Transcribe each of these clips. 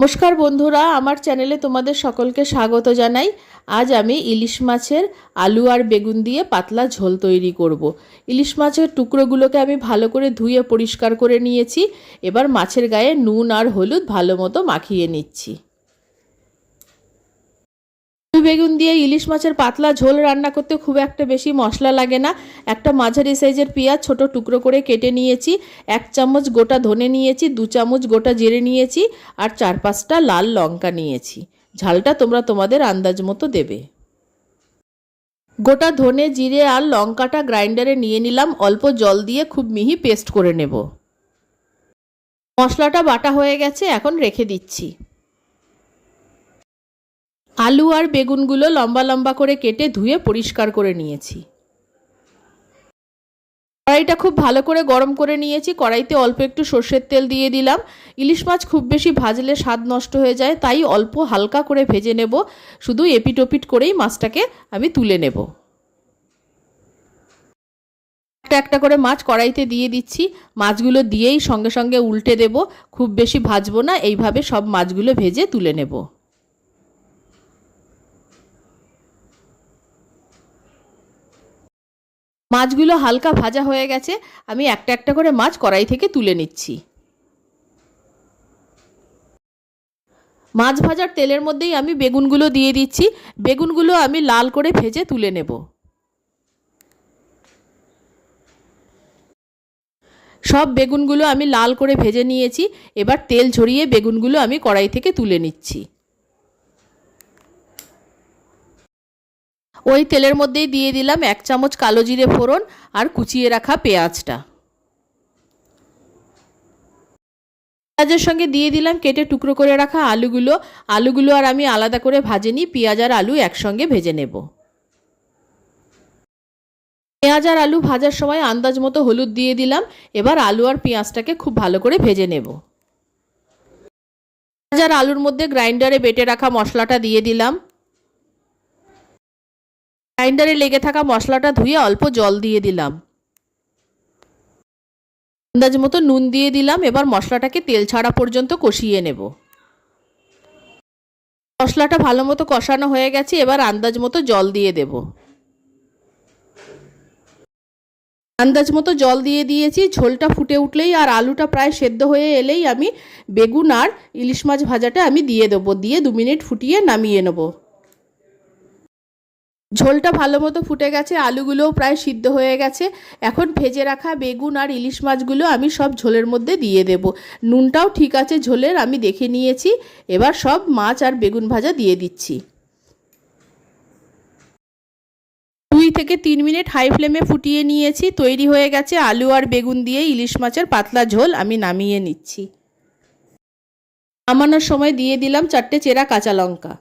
নমস্কার বন্ধুরা, আমার চ্যানেলে তোমাদের সকলকে স্বাগত জানাই। আজ আমি ইলিশ মাছের আলু আর বেগুন দিয়ে পাতলা ঝোল তৈরি করব। ইলিশ মাছের টুকরোগুলোকে আমি ভালো করে ধুয়ে পরিষ্কার করে নিয়েছি। এবার মাছের গায়ে নুন আর হলুদ ভালো মতো মাখিয়ে নিচ্ছি। বেগুন দিয়ে ইলিশ মাছের পাতলা ঝোল রান্না করতে খুব একটা বেশি মশলা লাগে না। একটা মাঝারি সাইজের পেঁয়াজ ছোট টুকরো করে কেটে নিয়েছি, 1 চামচ গোটা ধনে নিয়েছি, 2 চামচ গোটা জিরে নিয়েছি আর 4-5টা লাল লঙ্কা নিয়েছি। ঝালটা তোমরা তোমাদের আন্দাজ মতো দেবে। গোটা ধনে জিরে আর লঙ্কাটা গ্রাইন্ডারে নিয়ে নিলাম, অল্প জল দিয়ে খুব মিহি পেস্ট করে নেব। মশলাটা বাটা হয়ে গেছে, এখন রেখে দিচ্ছি। আলু আর বেগুনগুলো লম্বা লম্বা করে কেটে ধুয়ে পরিষ্কার করে নিয়েছি। কড়াইটা খুব ভালো করে গরম করে নিয়েছি। কড়াইতে অল্প একটু সর্ষের তেল দিয়ে দিলাম। ইলিশ মাছ খুব বেশি ভাজলে স্বাদ নষ্ট হয়ে যায়, তাই অল্প হালকা করে ভেজে নেব। শুধু এপিট ওপিট করেই মাছটাকে আমি তুলে নেব। একটা একটা করে মাছ কড়াইতে দিয়ে দিচ্ছি। মাছগুলো দিয়েই সঙ্গে সঙ্গে উল্টে দেব। খুব বেশি ভাজবো না, এইভাবে সব মাছগুলো ভেজে তুলে নেব। মাছগুলো হালকা ভাজা হয়ে গেছে, আমি একটা একটা করে মাছ কড়াই থেকে তুলে নিচ্ছি। মাছ ভাজার তেলের মধ্যেই আমি বেগুনগুলো দিয়ে দিচ্ছি। বেগুনগুলো আমি লাল করে ভেজে তুলে নেব। সব বেগুনগুলো আমি লাল করে ভেজে নিয়েছি। এবার তেল ঝরিয়ে বেগুনগুলো আমি কড়াই থেকে তুলে নিচ্ছি। ওই তেলের মধ্যেই দিয়ে দিলাম 1 চামচ কালো জিরে ফোড়ন আর কুচিয়ে রাখা পেঁয়াজটা। পেঁয়াজের সঙ্গে দিয়ে দিলাম কেটে টুকরো করে রাখা আলুগুলো আর আমি আলাদা করে ভাজিনি, পেঁয়াজ আর আলু একসঙ্গে ভেজে নেব। পেঁয়াজ আর আলু ভাজার সময় আন্দাজ মতো হলুদ দিয়ে দিলাম। এবার আলু আর পেঁয়াজটাকে খুব ভালো করে ভেজে নেব। পেঁয়াজ আর আলুর মধ্যে গ্রাইন্ডারে বেটে রাখা মশলাটা দিয়ে দিলাম। গ্রাইন্ডারে লেগে থাকা মশলাটা ধুয়ে অল্প জল দিয়ে দিলাম। আন্দাজ মতো নুন দিয়ে দিলাম। এবার মশলাটাকে তেল ছাড়া পর্যন্ত কষিয়ে নেব। মশলাটা ভালো মতো কষানো হয়ে গেছে, এবার আন্দাজ মতো জল দিয়ে দেব। আন্দাজ মতো জল দিয়ে দিয়েছি। ঝোলটা ফুটে উঠলেই আর আলুটা প্রায় সেদ্ধ হয়ে এলেই আমি বেগুন আর ইলিশ মাছ ভাজাটা আমি দিয়ে দেবো। দিয়ে 2 মিনিট ফুটিয়ে নামিয়ে নেব। ঝোলটা ভালো মতো ফুটে গেছে, আলুগুলোও প্রায় সিদ্ধ হয়ে গেছে। এখন ভেজে রাখা বেগুন আর ইলিশ মাছগুলো আমি সব ঝোলের মধ্যে দিয়ে দেব। নুনটাও ঠিক আছে ঝোলের, আমি দেখে নিয়েছি। এবার সব মাছ আর বেগুন ভাজা দিয়ে দিচ্ছি। 2 থেকে 3 মিনিট হাই ফ্লেমে ফুটিয়ে নিয়েছি। তৈরি হয়ে গেছে আলু আর বেগুন দিয়ে ইলিশ মাছের পাতলা ঝোল। আমি নামিয়ে নিচ্ছি। নামানোর সময় দিয়ে দিলাম 4টে চেরা কাঁচা লঙ্কা।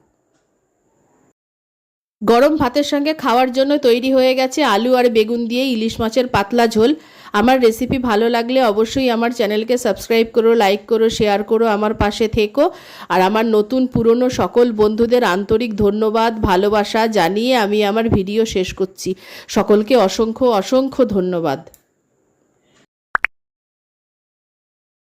গরম ভাতের সঙ্গে খাওয়ার জন্য তৈরি হয়ে গেছে আলু আর বেগুন দিয়ে ইলিশ মাছের পাতলা ঝোল। আমার রেসিপি ভালো লাগলে অবশ্যই আমার চ্যানেলকে সাবস্ক্রাইব করো, লাইক করো, শেয়ার করো, আমার পাশে থেকো। আর আমার নতুন পুরনো সকল বন্ধুদের আন্তরিক ধন্যবাদ ভালোবাসা জানিয়ে আমি আমার ভিডিও শেষ করছি। সকলকে অসংখ্য অসংখ্য ধন্যবাদ।